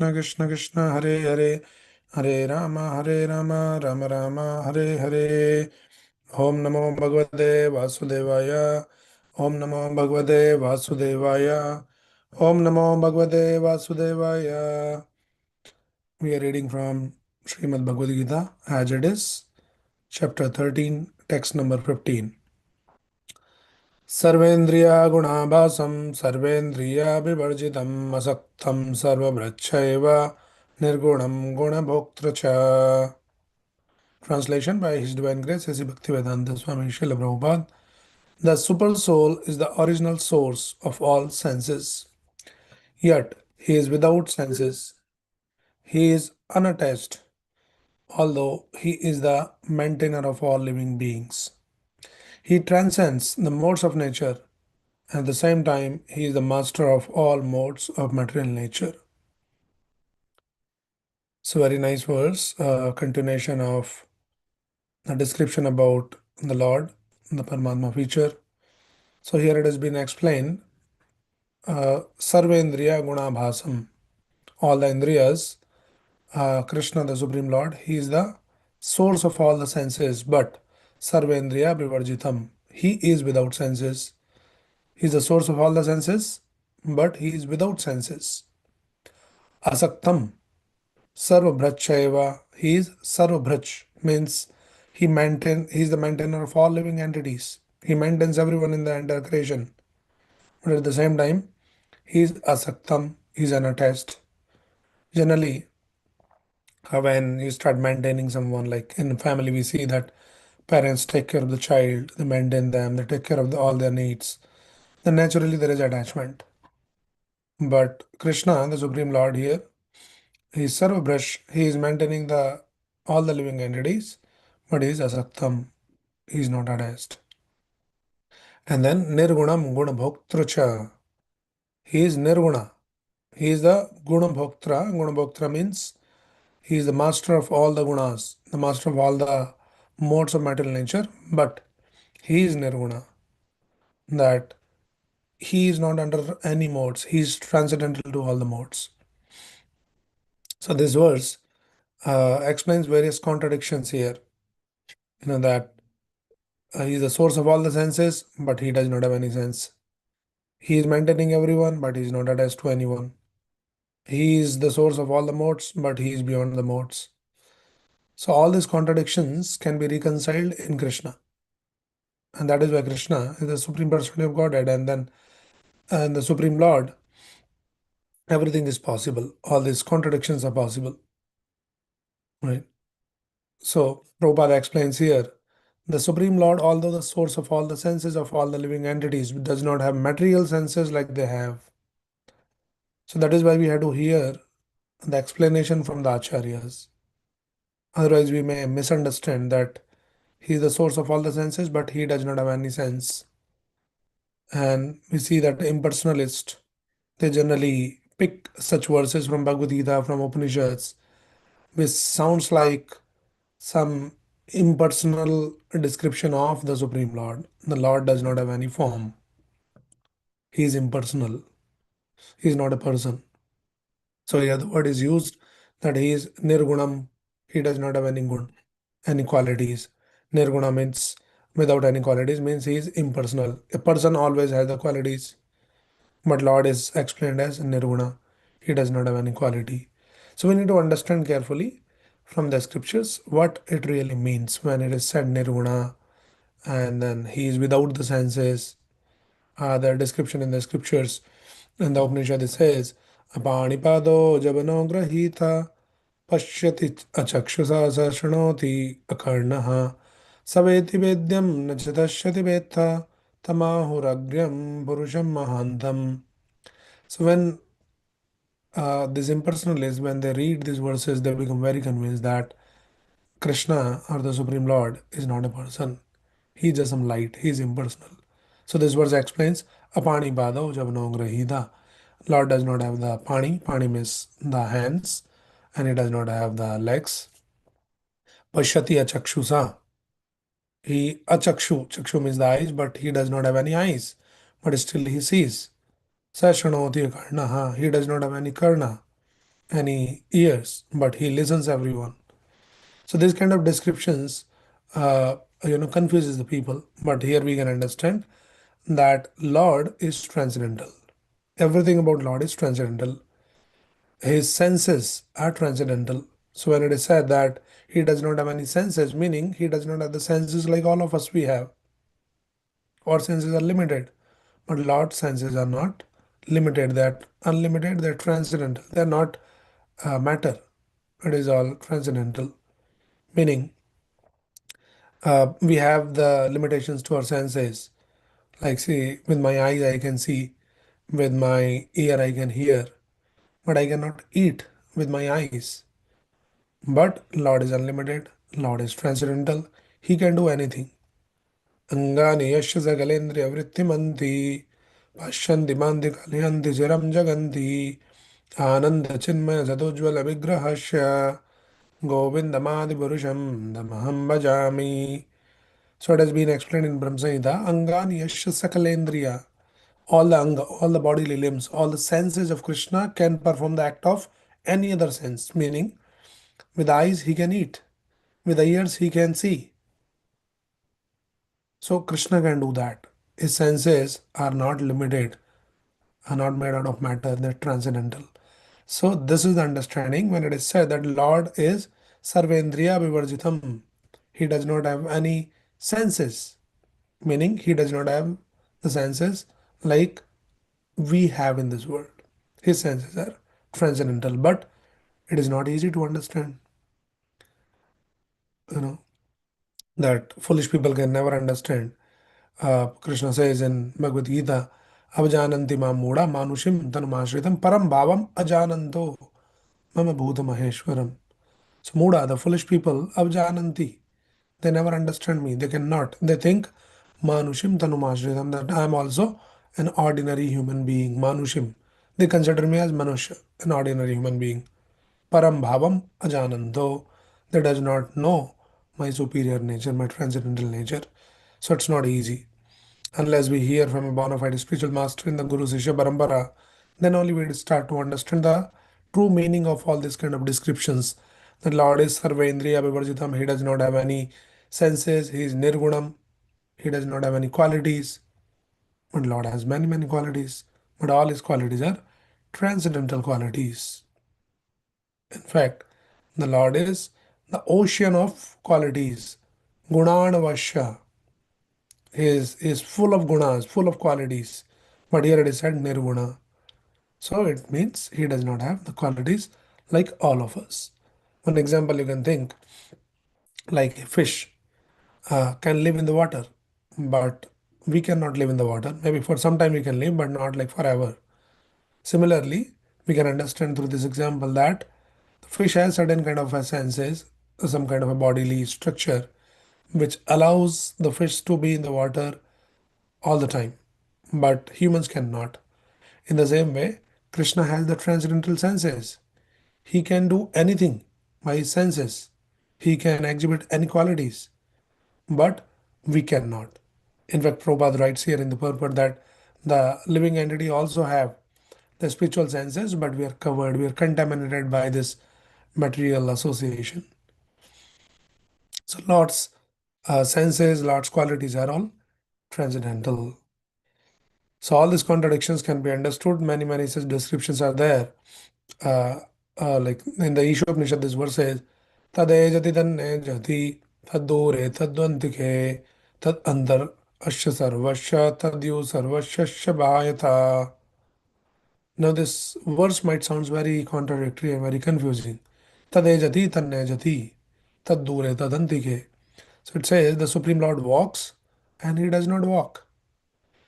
Krishna Krishna Krishna Hare Hare Hare Rama Rama Rama Hare Hare. Om Namo Bhagavate Vasudevaya. Om Namo Bhagavate Vasudevaya. Om Namo Bhagavate Vasudevaya. We are reading from Srimad Bhagavad Gita as it is, chapter 13, text number 15. सर्वेन्द्रिया गुणाभासं सर्वेन्द्रियाभिवर्जितम् असक्तं सर्वभृच्छैव निर्गुणं गुणभोक्तृ च. Translation by His Divine Grace A.C. Bhaktivedanta Swami Srila Prabhupada. The Super Soul is the original source of all senses, yet He is without senses. He is unattached, although He is the maintainer of all living beings. He transcends the modes of nature. At the same time, he is the master of all modes of material nature. So, very nice verse, continuation of the description about the Lord, the Paramatma feature. So, here it has been explained Sarvendriya Gunabhasam, all the Indriyas, Krishna, the Supreme Lord, he is the source of all the senses, but Sarvendriya Vivarjitam, he is without senses. He is the source of all the senses, but he is without senses. Asaktam, Sarvabhrachaiva, he is Sarvabhrach, means he is the maintainer of all living entities. He maintains everyone in the entire creation. But at the same time, he is Asaktam, he is unattached. Generally, when you start maintaining someone, like in family, we see that parents take care of the child, they maintain them, they take care of all their needs. Then naturally there is attachment. But Krishna, the Supreme Lord here, he is Sarvabhrash, he is maintaining the all the living entities, but he is Asaktam, he is not attached. And then Nirgunam Gunabhoktra. He is Nirguna. He is the Gunabhoktra. Gunabhoktra means he is the master of all the gunas, the master of all the modes of material nature, but he is Nirguna. That he is not under any modes. He is transcendental to all the modes. So this verse explains various contradictions here. That he is the source of all the senses, but he does not have any sense. He is maintaining everyone, but he is not attached to anyone. He is the source of all the modes, but he is beyond the modes. So all these contradictions can be reconciled in Krishna. And that is why Krishna is the Supreme Personality of Godhead. And then in the Supreme Lord, everything is possible. All these contradictions are possible. Right? So Prabhupada explains here, the Supreme Lord, although the source of all the senses of all the living entities, does not have material senses like they have. So that is why we have to hear the explanation from the Acharyas. Otherwise, we may misunderstand that he is the source of all the senses, but he does not have any sense. And we see that impersonalists, they generally pick such verses from Bhagavad Gita, from Upanishads, which sounds like some impersonal description of the Supreme Lord. The Lord does not have any form. He is impersonal. He is not a person. So here the word is used that he is nirgunam. He does not have any gun, any qualities. Nirguna means without any qualities, means he is impersonal. A person always has the qualities, but Lord is explained as nirguna. He does not have any quality. So we need to understand carefully from the scriptures what it really means when it is said nirguna, and then he is without the senses. The description in the scriptures in the Upanishad it says Apanipado Jabano Grahita Pashyati Achakshasa Sashanoti Akarnaha Saveti Vedyam Nachatashyati Vetha Tamahuragyam Purusham Mahantam. So when these impersonalists, when they read these verses, they become very convinced that Krishna or the Supreme Lord is not a person. He is just some light. He is impersonal. So this verse explains Apani Bhadav Javano Grahida. Lord does not have the Pani. Pani means the hands, and he does not have the legs. Pashyati Achakshusa. He Chakshu means the eyes, but he does not have any eyes. But still he sees. Sashanoti Karnaha. He does not have any karna. any ears, but he listens everyone. So these kind of descriptions, confuses the people. But here we can understand that Lord is transcendental. Everything about Lord is transcendental. His senses are transcendental. So when it is said that he does not have any senses, meaning he does not have the senses like all of us we have. Our senses are limited, but Lord's senses are not limited. They are unlimited. They are transcendental. They are not matter. It is all transcendental. Meaning, we have the limitations to our senses. Like, see, with my eyes I can see, with my ear I can hear, but I cannot eat with my eyes. But Lord is unlimited. Lord is transcendental. He can do anything. Angani yasya sagalendriya vrittimanti pashyanti manti kalyanti chiram jaganti ananda chinmaya sadojjvala vigrahasya govindamadi purusham tamaham bhajami. So it has been explained in Brahma Samhita. Angani yasya sakalendriya. All the anga, all the bodily limbs, all the senses of Krishna can perform the act of any other sense. Meaning, with eyes he can eat, with the ears he can see. So Krishna can do that. His senses are not limited, are not made out of matter, they're transcendental. So this is the understanding when it is said that Lord is Sarvendriya Vivarjitam. He does not have any senses, meaning he does not have the senses like we have in this world. His senses are transcendental, but it is not easy to understand. You know that foolish people can never understand. Krishna says in Bhagavad Gita, Avajananti mam muda manushim tanumashritam param bhavam ajananto mama bhuta maheshwaram. So muda, the foolish people, avajananti, they never understand me. They cannot. They think manushim tanumashritam, that I am also an ordinary human being. Manushim. They consider me as manusha, an ordinary human being. Param bhavam ajananto. They does not know my superior nature, my transcendental nature. So it's not easy. Unless we hear from a bona fide spiritual master in the Guru Sishya Parampara, then only we start to understand the true meaning of all these kind of descriptions. The Lord is Sarvendriya Vivarjitam, he does not have any senses, he is Nirgunam, he does not have any qualities. But Lord has many, many qualities. But all his qualities are transcendental qualities. In fact, the Lord is the ocean of qualities. Gunanavasya. He is full of gunas, full of qualities. But here it is said nirguna. So it means he does not have the qualities like all of us. One example you can think, like a fish can live in the water, but we cannot live in the water. Maybe for some time we can live, but not like forever. Similarly, we can understand through this example that the fish has certain kind of a senses, some kind of a bodily structure, which allows the fish to be in the water all the time, but humans cannot. In the same way, Krishna has the transcendental senses. He can do anything by his senses. He can exhibit any qualities, but we cannot. In fact, Prabhupada writes here in the purport that the living entity also have the spiritual senses, but we are covered, we are contaminated by this material association. So Lord's senses, Lord's qualities are all transcendental. So all these contradictions can be understood. Many, many such descriptions are there. Uh, like in the Ishopanishad, this verse says, Tadejati tanne jati, tadore tadvantike, tad andar asya sarvasya, tadyu sarvasya shabhayata. Now this verse might sound very contradictory and very confusing. Tadejati tanne jati, tadure tadantike. So it says the Supreme Lord walks and he does not walk.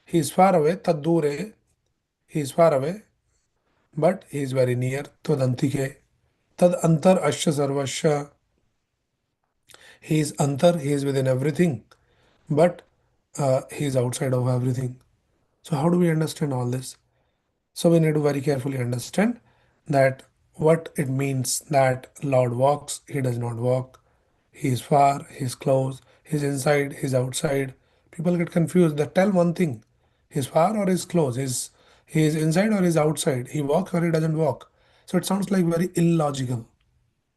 He is far away, tadure, he is far away, but he is very near. Tadantike. Tad antar asya sarvasya. He is antar, he is within everything, but he is outside of everything. So how do we understand all this? So we need to very carefully understand that what it means that Lord walks, he does not walk. He is far, he is close, he is inside, he is outside. People get confused. They tell one thing. He is far or he is close. He is inside or he is outside. He walks or he doesn't walk. So it sounds like very illogical,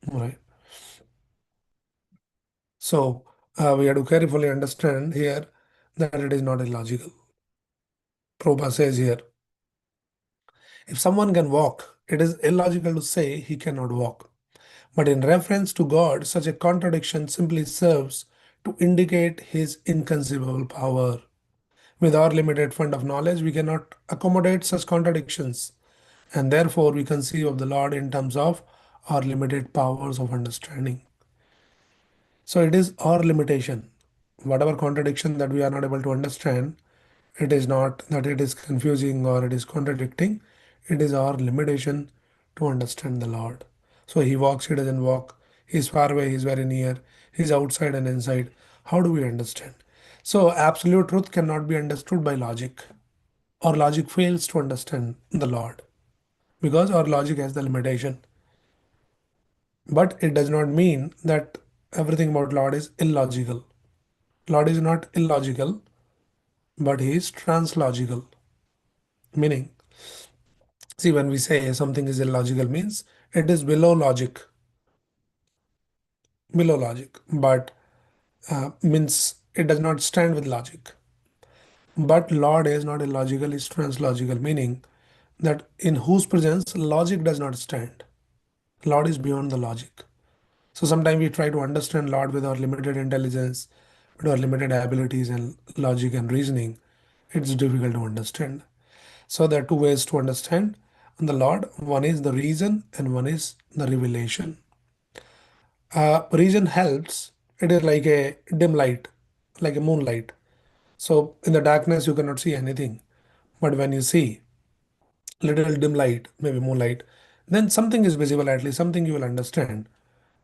right? So we have to carefully understand here that it is not illogical. Prabhupada says here, if someone can walk, it is illogical to say he cannot walk. But in reference to God, such a contradiction simply serves to indicate his inconceivable power. With our limited fund of knowledge, we cannot accommodate such contradictions, and therefore we conceive of the Lord in terms of our limited powers of understanding. So it is our limitation. Whatever contradiction that we are not able to understand, it is not that it is confusing or it is contradicting, it is our limitation to understand the Lord. So he walks, he doesn't walk, he's far away, he's very near, he's outside and inside. How do we understand? So absolute truth cannot be understood by logic. Our logic fails to understand the Lord because our logic has the limitation. But it does not mean that everything about Lord is illogical. Lord is not illogical, but he is translogical. Meaning, see, when we say something is illogical, means it is below logic, but means it does not stand with logic. But Lord is not illogical, is translogical, meaning that in whose presence logic does not stand. Lord is beyond the logic. So sometimes we try to understand Lord with our limited intelligence, with our limited abilities and logic and reasoning. It's difficult to understand. So there are two ways to understand the Lord. One is the reason and one is the revelation. Reason helps. It is like a dim light, like a moonlight. So in the darkness you cannot see anything. But when you see little dim light, maybe moonlight, then something is visible, at least something you will understand.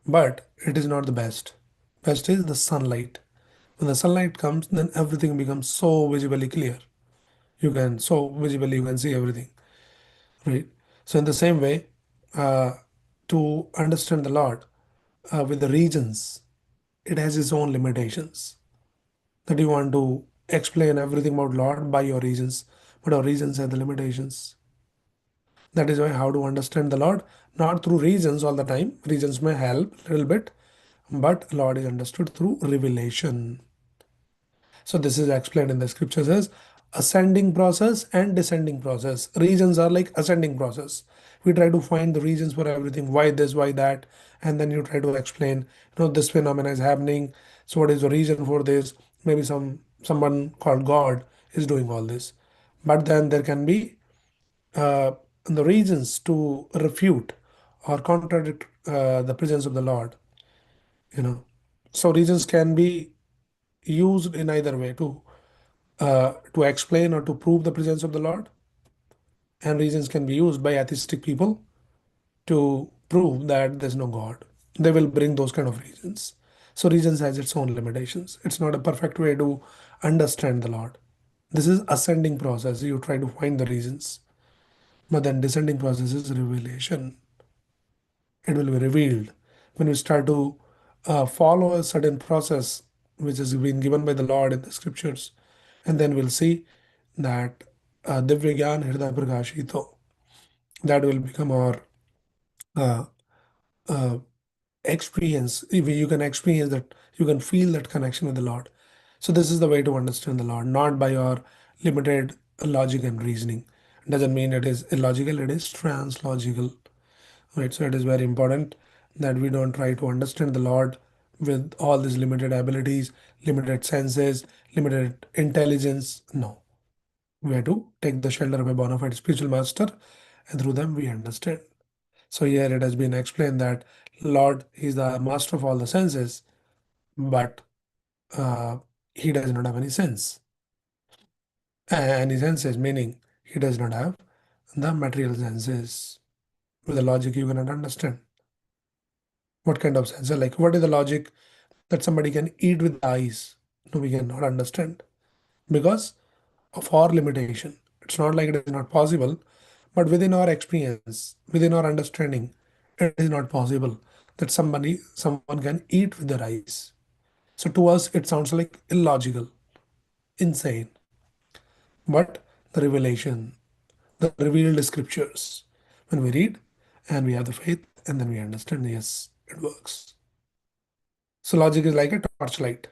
But it is not the best. Best is the sunlight. When the sunlight comes, then everything becomes so visibly clear. You can see everything, right? So in the same way, uh, to understand the Lord with the regions, it has its own limitations. That you want to explain everything about Lord by your reasons, but our reasons have the limitations. That is why how to understand the Lord, not through reasons all the time. Reasons may help a little bit, but Lord is understood through revelation. So this is explained in the scriptures as ascending process and descending process. Reasons are like ascending process. We try to find the reasons for everything, why this, why that, and then you try to explain, this phenomena is happening. So what is the reason for this? Maybe someone called God is doing all this. But then there can be uh, the reasons to refute or contradict the presence of the Lord. You know, so reasons can be used in either way to explain or to prove the presence of the Lord, and reasons can be used by atheistic people to prove that there's no God. They will bring those kind of reasons. So reasons has its own limitations. It's not a perfect way to understand the Lord. This is ascending process. You try to find the reasons, but then descending process is revelation. It will be revealed when we start to follow a certain process which has been given by the Lord in the scriptures, and then we'll see that Divya Gyan Hriday Prakashito, that will become our uh, uh, experience. If you can experience that, you can feel that connection with the Lord. So this is the way to understand the Lord, not by your limited logic and reasoning. Doesn't mean it is illogical, it is translogical. Right, so it is very important that we don't try to understand the Lord with all these limited abilities, limited senses, limited intelligence. No, we have to take the shelter of a bona fide spiritual master, and through them we understand. So here it has been explained that Lord is the master of all the senses, but uh, he does not have any sense. Any senses meaning he does not have the material senses. With the logic you cannot understand. What kind of sense? Like, what is the logic that somebody can eat with the eyes? No, we cannot understand because of our limitation. It's not like it is not possible, but within our experience, within our understanding, it is not possible that someone can eat with their eyes. So to us, it sounds like illogical, insane. But the revelation, the revealed scriptures, when we read and we have the faith, and then we understand, yes, it works. So logic is like a torchlight.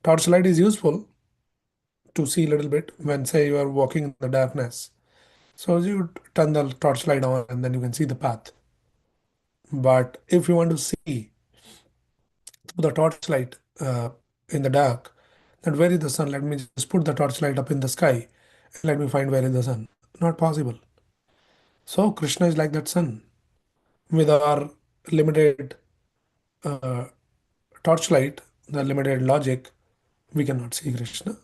Torchlight is useful to see a little bit when, say, you are walking in the darkness. So you turn the torchlight on and then you can see the path. But if you want to see the torchlight in the dark, then where is the sun? Let me just put the torchlight up in the sky and let me find where is the sun. Not possible. So Krishna is like that sun. With our limited uh, torchlight, the limited logic, we cannot see Krishna.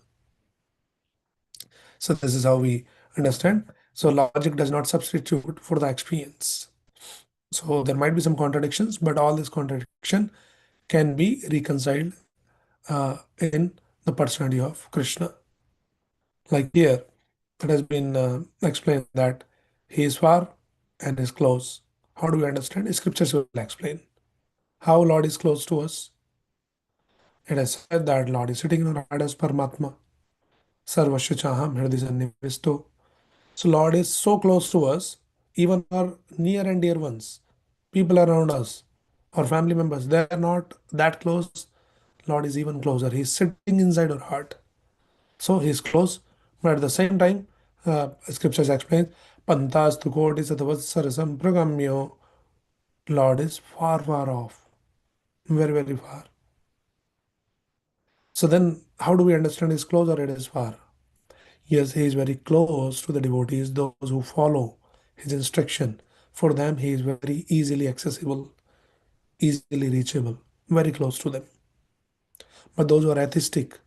So this is how we understand. So logic does not substitute for the experience. So there might be some contradictions, but all this contradiction can be reconciled in the personality of Krishna. Like here, it has been explained that he is far and is close. How do we understand? Scriptures will explain how Lord is close to us. It is said that Lord is sitting in our heart as Paramatma. Sarvasya Chaham Hriday Sannivisto. So Lord is so close to us, even our near and dear ones, people around us, our family members, they are not that close. Lord is even closer. He's sitting inside our heart. So he's close, but at the same time, scriptures explain, Pantastu koti satavatsarasam pragamyo. Lord is far, far off, very, very far. So then, how do we understand he's close or it is far? Yes, he is very close to the devotees, those who follow his instruction. For them, he is very easily accessible, easily reachable, very close to them. But those who are atheistic,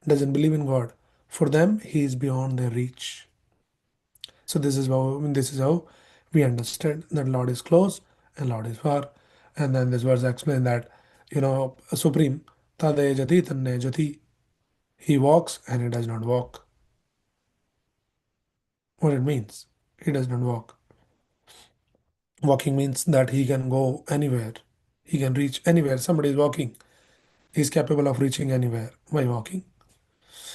doesn't believe in God, for them, he is beyond their reach. So this is how we understand that Lord is close and Lord is far. And then this verse explains that, Supreme, Tade Jati Tanne Jati. He walks and he does not walk. What it means? He does not walk. Walking means that he can go anywhere. He can reach anywhere. Somebody is walking. He is capable of reaching anywhere by walking.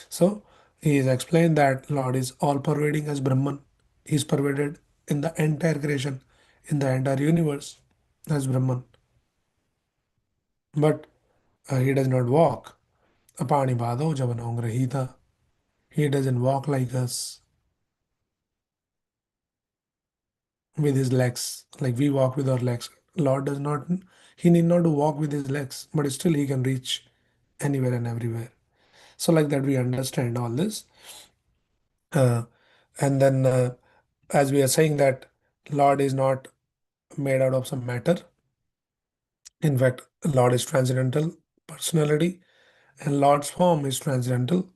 So he is explained that Lord is all pervading as Brahman. He is pervaded in the entire creation, in the entire universe as Brahman. But he does not walk. Apani bhado javanong. He doesn't walk like us with his legs, like we walk with our legs. Lord does not, he need not to walk with his legs, but still he can reach anywhere and everywhere. So, like that, we understand all this. Uh, and then, as we are saying that Lord is not made out of some matter. In fact, Lord is transcendental personality, and Lord's form is transcendental.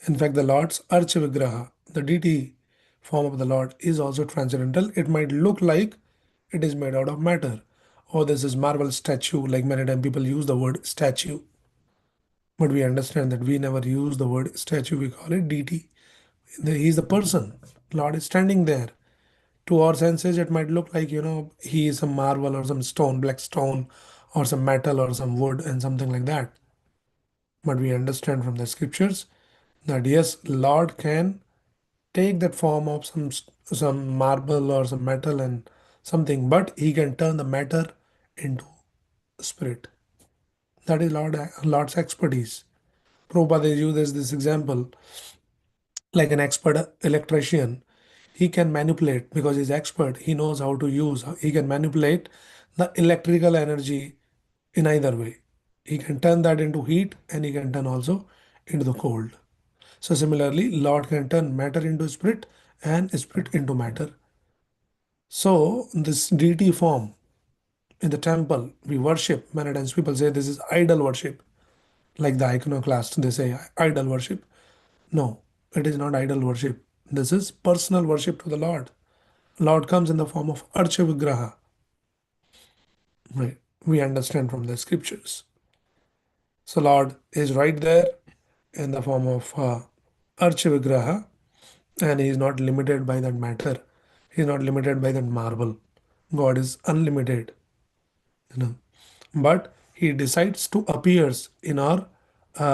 In fact, the Lord's Archa Vigraha, the deity form of the Lord, is also transcendental. It might look like it is made out of matter. Oh, this is marble statue, like many times people use the word statue. But we understand that we never use the word statue, we call it deity. He is the person. Lord is standing there. To our senses, it might look like, he is some marble or some stone, black stone, or some metal or some wood and something like that. But we understand from the scriptures that yes, Lord can take that form of some marble or some metal and something, but he can turn the matter into spirit. That is Lord's expertise. Prabhupada uses this example like an expert electrician. He can manipulate because he's expert. He knows how to use. He can manipulate the electrical energy in either way. He can turn that into heat and he can turn also into the cold. So similarly, Lord can turn matter into spirit and spirit into matter. So this deity form in the temple we worship, many times people say this is idol worship, like the iconoclast, they say idol worship. No, it is not idol worship. This is personal worship to the Lord. Lord comes in the form of Archa Vigraha. Right. We understand from the scriptures. So Lord is right there in the form of Archa Vigraha, and he is not limited by that matter. He is not limited by that marble. God is unlimited, you know. But he decides to appears in our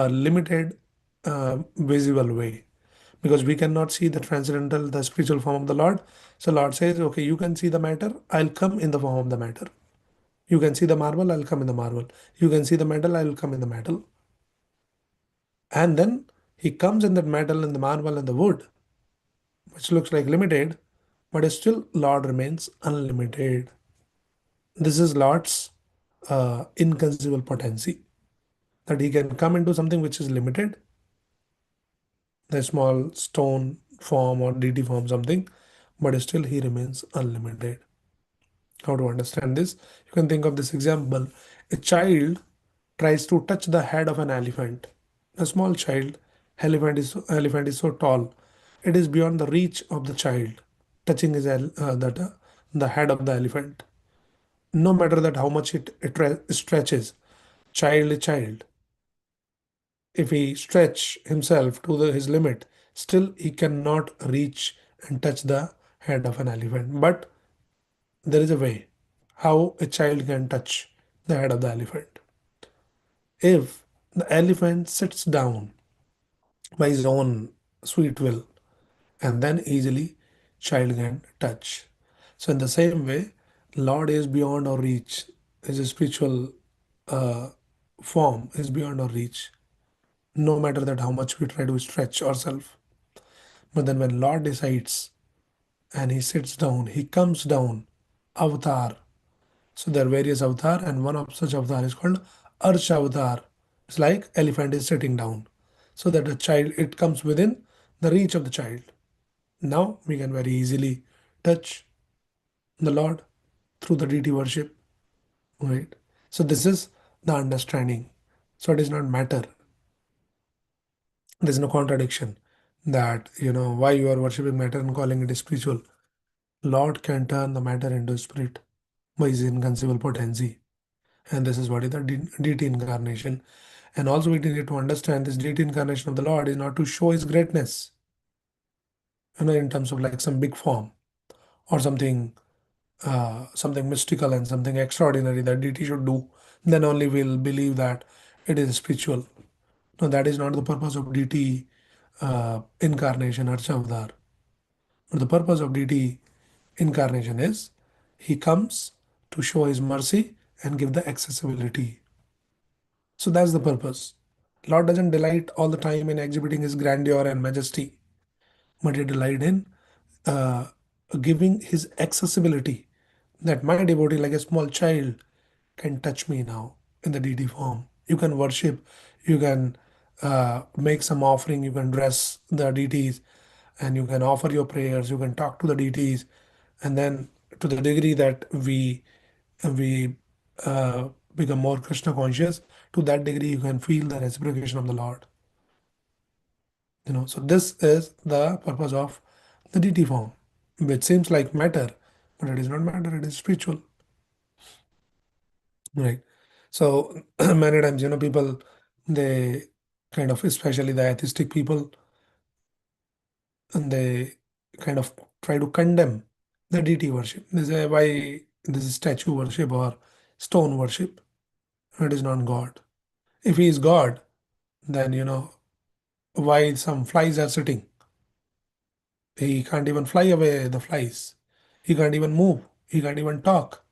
limited visible way. because we cannot see the transcendental, the spiritual form of the Lord. So Lord says, okay, you can see the matter, I'll come in the form of the matter. You can see the marble, I'll come in the marble. You can see the metal, I will come in the metal. And then he comes in that metal and the marble and the wood, which looks like limited, but still Lord remains unlimited. This is Lord's inconceivable potency, that he can come into something which is limited, the small stone form or deity form, something, but still he remains unlimited. How to understand this? You can think of this example. A child tries to touch the head of an elephant. A small child, elephant is so tall, it is beyond the reach of the child. Touching the head of the elephant. No matter that how much it stretches, child is child. If he stretch himself to his limit, still he cannot reach and touch the head of an elephant. But there is a way how a child can touch the head of the elephant. If the elephant sits down by his own sweet will, and then easily child can touch. So in the same way, Lord is beyond our reach. His spiritual uh, form is beyond our reach. No matter that how much we try to stretch ourselves. But then when Lord decides and he sits down, he comes down, avatar. So there are various avatar, and one of such avatar is called Arch avatar. It's like elephant is sitting down, so that the child it comes within the reach of the child. Now we can very easily touch the Lord through the deity worship, right? So this is the understanding. So it is not matter. There's no contradiction that why you are worshipping matter and calling it spiritual. Lord can turn the matter into spirit by his inconceivable potency. And this is what is the deity incarnation. And also we need to understand this deity incarnation of the Lord is not to show his greatness, in terms of like some big form or something mystical and something extraordinary that deity should do. Then only we'll believe that it is spiritual. No, that is not the purpose of deity incarnation or Chavdar. But the purpose of deity incarnation is he comes to show his mercy and give the accessibility. So that's the purpose. Lord doesn't delight all the time in exhibiting his grandeur and majesty, but he delight in uh, giving his accessibility, that my devotee, like a small child, can touch me now in the deity form. You can worship, you can make some offering, you can dress the deities, and you can offer your prayers, you can talk to the deities, and then to the degree that we become more Krishna conscious, to that degree you can feel the reciprocation of the Lord. So this is the purpose of the deity form, which seems like matter, but it is not matter, it is spiritual. Right. So many times, people, they kind of, especially the atheistic people, and they kind of try to condemn the deity worship. They say, why this is statue worship or stone worship? It is not God. If he is God, then, why some flies are sitting? He can't even fly away the flies. He can't even move. He can't even talk.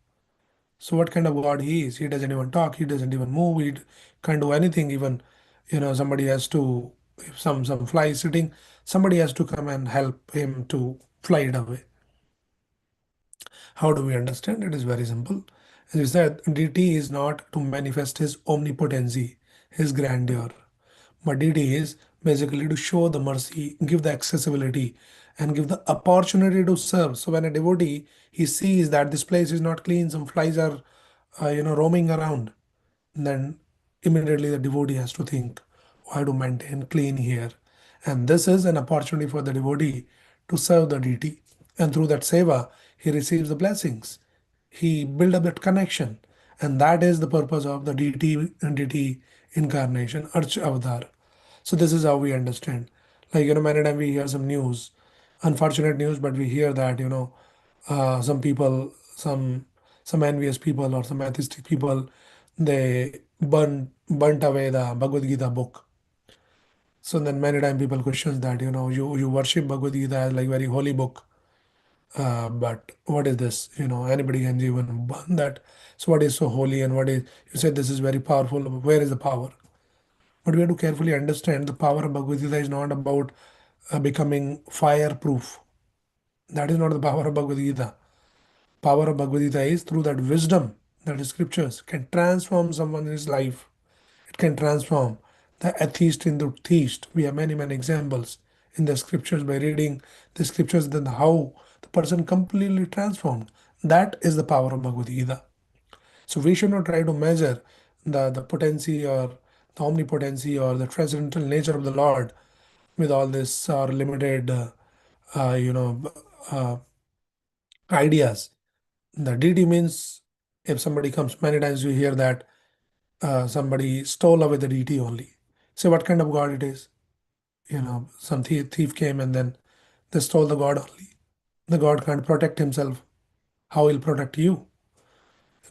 So what kind of God he is? He doesn't even talk. He doesn't even move. Can't do anything. Even somebody has to, if some fly is sitting, somebody has to come and help him to fly it away. How do we understand? It is very simple. As we said, deity is not to manifest his omnipotency, his grandeur. But deity is basically to show the mercy, give the accessibility, and give the opportunity to serve. So when a devotee he sees that this place is not clean, some flies are roaming around, then immediately the devotee has to think, "Oh, I have to maintain clean here." And this is an opportunity for the devotee to serve the deity. And through that seva, he receives the blessings. He build up that connection. And that is the purpose of the deity incarnation, Arch Avatar. So this is how we understand. Like, many times we hear some news, unfortunate news, but we hear that, some people, some envious people or some atheistic people, they burnt away the Bhagavad Gita book. So then many times people questions that, you worship Bhagavad Gita as like very holy book. But what is this? Anybody can even burn that. So what is so holy and what is, you said this is very powerful. Where is the power? But we have to carefully understand the power of Bhagavad Gita is not about becoming fireproof. That is not the power of Bhagavad Gita. Power of Bhagavad Gita is through that wisdom that the scriptures can transform someone's life. It can transform the atheist into theist. We have many, many examples in the scriptures by reading the scriptures, then how the person completely transformed. That is the power of Bhagavad Gita. So we should not try to measure the potency or the omnipotency or the transcendental nature of the Lord with all this or limited, uh, you know, uh, ideas. The deity means if somebody comes, many times you hear that somebody stole away the deity only. So what kind of God it is? Some thief came and then they stole the God only. The God can't protect himself. How he'll protect you?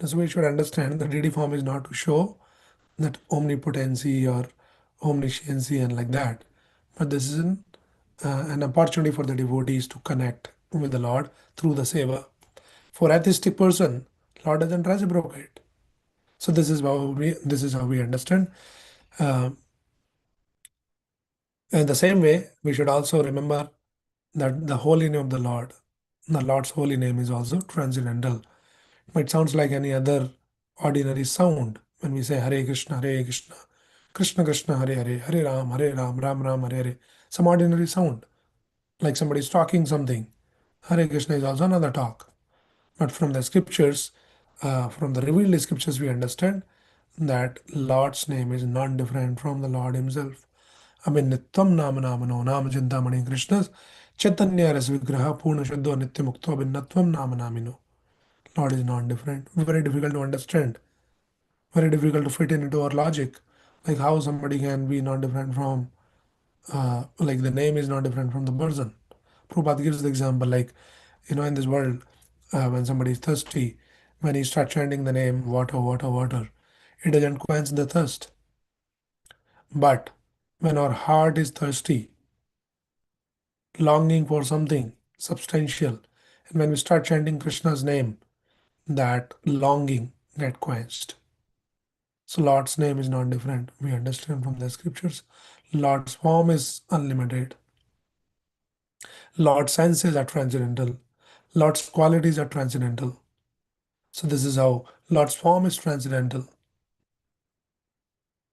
So we should understand the deity form is not to show that omnipotency or omnisciency and like that. But this is an opportunity for the devotees to connect with the Lord through the seva. For atheistic person, Lord doesn't reciprocate. So this is how we understand. Uh, in the same way, we should also remember that the holy name of the Lord's holy name is also transcendental. It sounds like any other ordinary sound when we say Hare Krishna, Krishna Krishna, Hare Hare, Hare Ram, Ram, Hare Hare. Some ordinary sound, like somebody is talking something. Hare Krishna is also another talk. But from the scriptures, from the revealed scriptures, we understand that Lord's name is not different from the Lord Himself. Nityam Nama Namano Nama Chintamani Krishna's Chaitanya Ras Vigraha Purna Shuddho Nitya Mukto Abhinatvam Nama Namino. Lord is not different. Very difficult to understand. Very difficult to fit in into our logic. Like how somebody can be not different from, like the name is not different from the person. Prabhupada gives the example like, in this world, when somebody is thirsty, when he starts chanting the name water, water, water, it doesn't quench the thirst. But when our heart is thirsty, longing for something substantial, and when we start chanting Krishna's name, that longing get quenched. So Lord's name is not different. We understand from the scriptures. Lord's form is unlimited. Lord's senses are transcendental. Lord's qualities are transcendental. So this is how Lord's form is transcendental.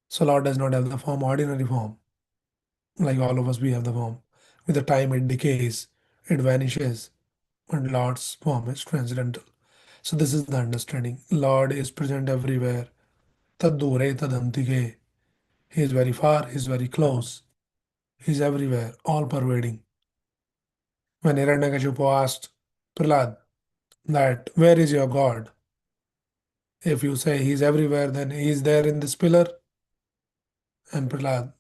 So Lord does not have the form, ordinary form. Like all of us, we have the form. With the time it decays, it vanishes. But Lord's form is transcendental. So this is the understanding. Lord is present everywhere. Taddure tadantike. He is very far, he is very close. He is everywhere, all pervading. When Hiranyakashipu asked Prahlad that where is your God? If you say he is everywhere, then he is there in this pillar. And Prahlad,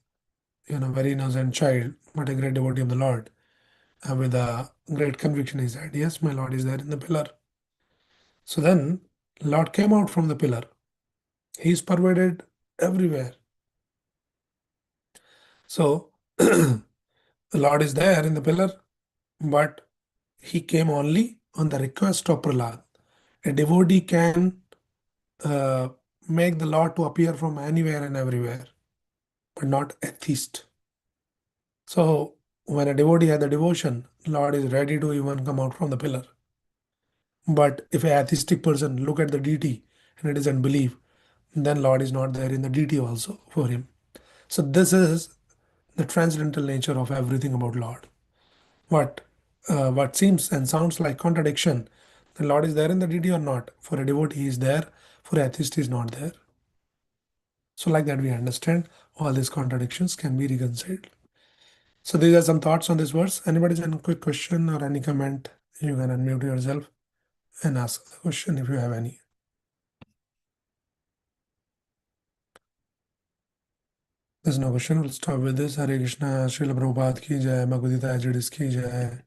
very innocent child, but a great devotee of the Lord, with a great conviction, he said, yes, my Lord is there in the pillar. So then Lord came out from the pillar. He is pervaded everywhere. So the Lord is there in the pillar, but he came only on the request of Prahlad. A devotee can uh, make the Lord to appear from anywhere and everywhere, but not atheist. So when a devotee has the devotion, Lord is ready to even come out from the pillar. But if a atheistic person look at the deity and it doesn't believe, then Lord is not there in the deity also for him. So this is the transcendental nature of everything about Lord. What what seems and sounds like contradiction, the Lord is there in the deity or not? For a devotee, he is there. For a atheist, he is not there. So like that, we understand all these contradictions can be reconciled. So these are some thoughts on this verse. Anybody has any quick question or any comment? You can unmute yourself and ask the question if you have any. There's no question. We'll stop with this. Hare Krishna, Srila Prabhupada ki jai, Bhagavad Gita as it is ki jai.